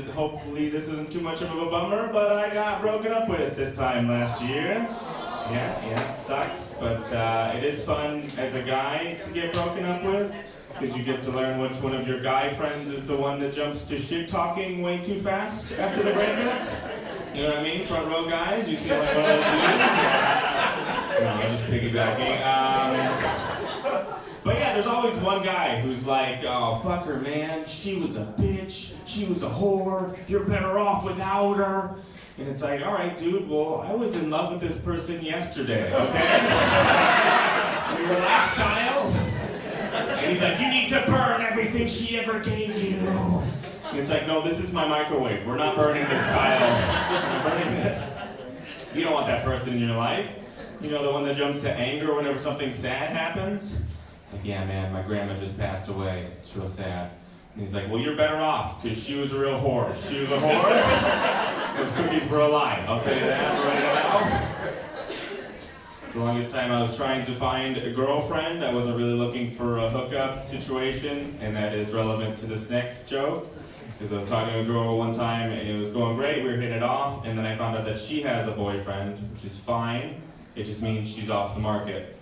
hopefully this isn't too much of a bummer, but I got broken up with this time last year. Yeah, it sucks, but it is fun as a guy to get broken up with, because you get to learn which one of your guy friends is the one that jumps to shit talking way too fast after the breakup. You know what I mean? Front row guys, you see like one of those dudes? No, I'm just piggybacking. But yeah, there's always one guy who's like, oh, fuck her, man. She was a bitch. She was a whore. You're better off without her. And it's like, all right, dude, well, I was in love with this person yesterday, okay? We relax, Kyle. And he's like, you need to burn everything she ever gave you. And it's like, no, this is my microwave. We're not burning this, Kyle. We're burning this. You don't want that person in your life. You know, the one that jumps to anger whenever something sad happens. It's like, yeah, man, my grandma just passed away. It's real sad. And he's like, well, you're better off, because she was a real whore. She was a whore. Those cookies were a lie. I'll tell you that right now. For the longest time, I was trying to find a girlfriend. I wasn't really looking for a hookup situation, and that is relevant to this next joke. Because I was talking to a girl one time, and it was going great. We were hitting it off, and then I found out that she has a boyfriend, which is fine. It just means she's off the market.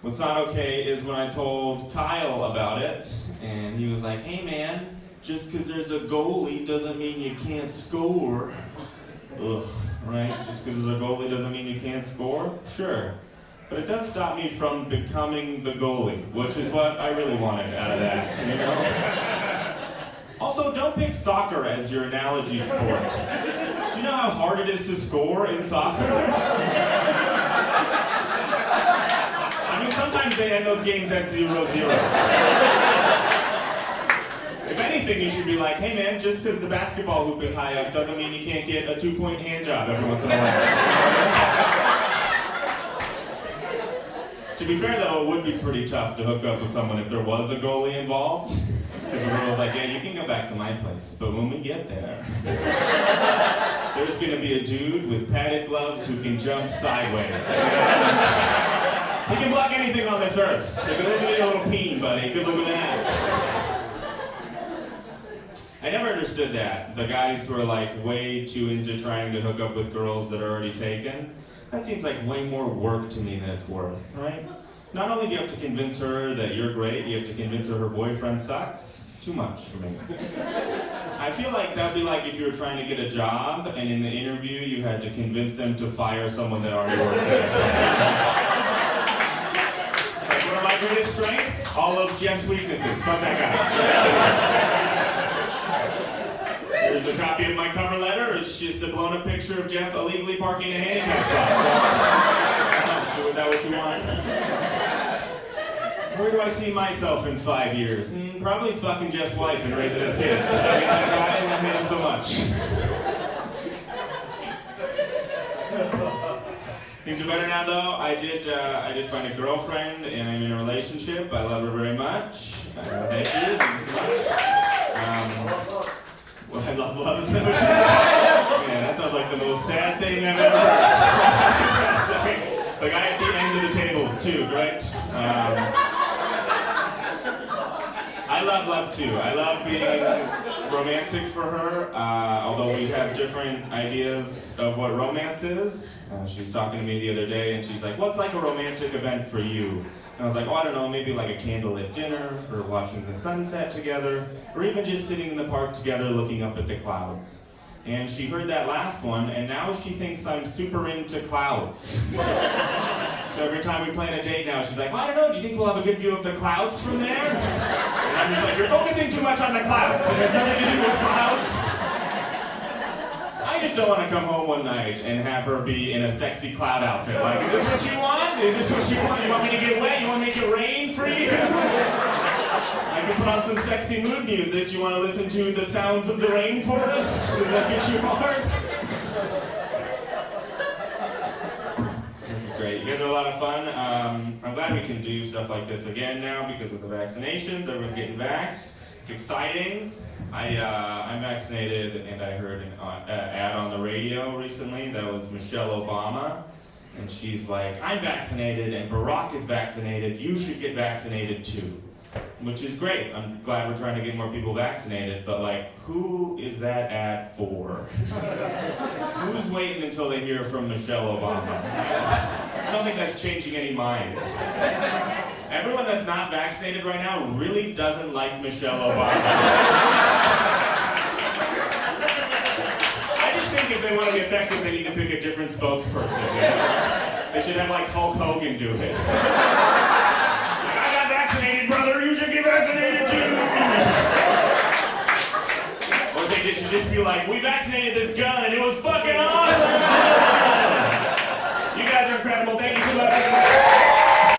What's not okay is when I told Kyle about it, and he was like, hey man, just because there's a goalie doesn't mean you can't score. Ugh, right? Just because there's a goalie doesn't mean you can't score? Sure. But it does stop me from becoming the goalie, which is what I really wanted out of that, you know? Also, don't pick soccer as your analogy sport. Do you know how hard it is to score in soccer? I mean, sometimes they end those games at 0-0. If anything, you should be like, hey man, just because the basketball hoop is high up doesn't mean you can't get a 2-point hand job every once in a while. To be fair though, it would be pretty tough to hook up with someone if there was a goalie involved. If a girl was like, yeah, you can go back to my place, but when we get there, there's gonna be a dude with padded gloves who can jump sideways. He can block anything on this earth. So look at your little peen, buddy. Good luck with that. I never understood that. The guys who are like way too into trying to hook up with girls that are already taken. That seems like way more work to me than it's worth, right? Not only do you have to convince her that you're great, you have to convince her boyfriend sucks. Too much for me. I feel like that'd be like if you were trying to get a job and in the interview you had to convince them to fire someone that already worked there. Like, what are my greatest strengths? All of Jeff's weaknesses. Fuck that guy. Here's a copy of my cover letter. It's just a blown up picture of Jeff illegally parking a handicap spot. So, do with that what you want. Where do I see myself in 5 years? Probably fucking Jeff's wife and raising his kids. I mean, that guy, and I hate him so much. Things are better now, though. I did find a girlfriend, and I'm in a relationship. I love her very much. Thank you so much. Well, I love love. Is that what she said? Yeah, that sounds like the most sad thing I've ever heard. The guy at the end of the tables, too, right? I love love too. I love being romantic for her, although we have different ideas of what romance is. She was talking to me the other day and she's like, what's like a romantic event for you? And I was like, oh, I don't know, maybe like a candlelit dinner, or watching the sunset together, or even just sitting in the park together looking up at the clouds. And she heard that last one, and now she thinks I'm super into clouds. So every time we plan a date now, she's like, well, I don't know, do you think we'll have a good view of the clouds from there? And I'm just like, you're focusing too much on the clouds. It has nothing to do with clouds. I just don't want to come home one night and have her be in a sexy cloud outfit. Like, is this what you want? Is this what you want? You want me to get wet? You want me to get rain for you? I can put on some sexy mood music. Do you want to listen to the sounds of the rainforest? Does that get you hard? This is great. You guys are a lot of fun. I'm glad we can do stuff like this again now because of the vaccinations. Everyone's getting vaxxed. It's exciting. I'm vaccinated, and I heard an ad on the radio recently that was Michelle Obama. And she's like, I'm vaccinated, and Barack is vaccinated. You should get vaccinated too. which is great. I'm glad we're trying to get more people vaccinated, but like, who is that ad for? Who's waiting until they hear from Michelle Obama? I don't think that's changing any minds. Everyone that's not vaccinated right now really doesn't like Michelle Obama. I just think if they want to be effective, they need to pick a different spokesperson. You know? They should have like Hulk Hogan do it. I got vaccinated, brother. You should get vaccinated too. Or they should just be like, we vaccinated this gun and it was fucking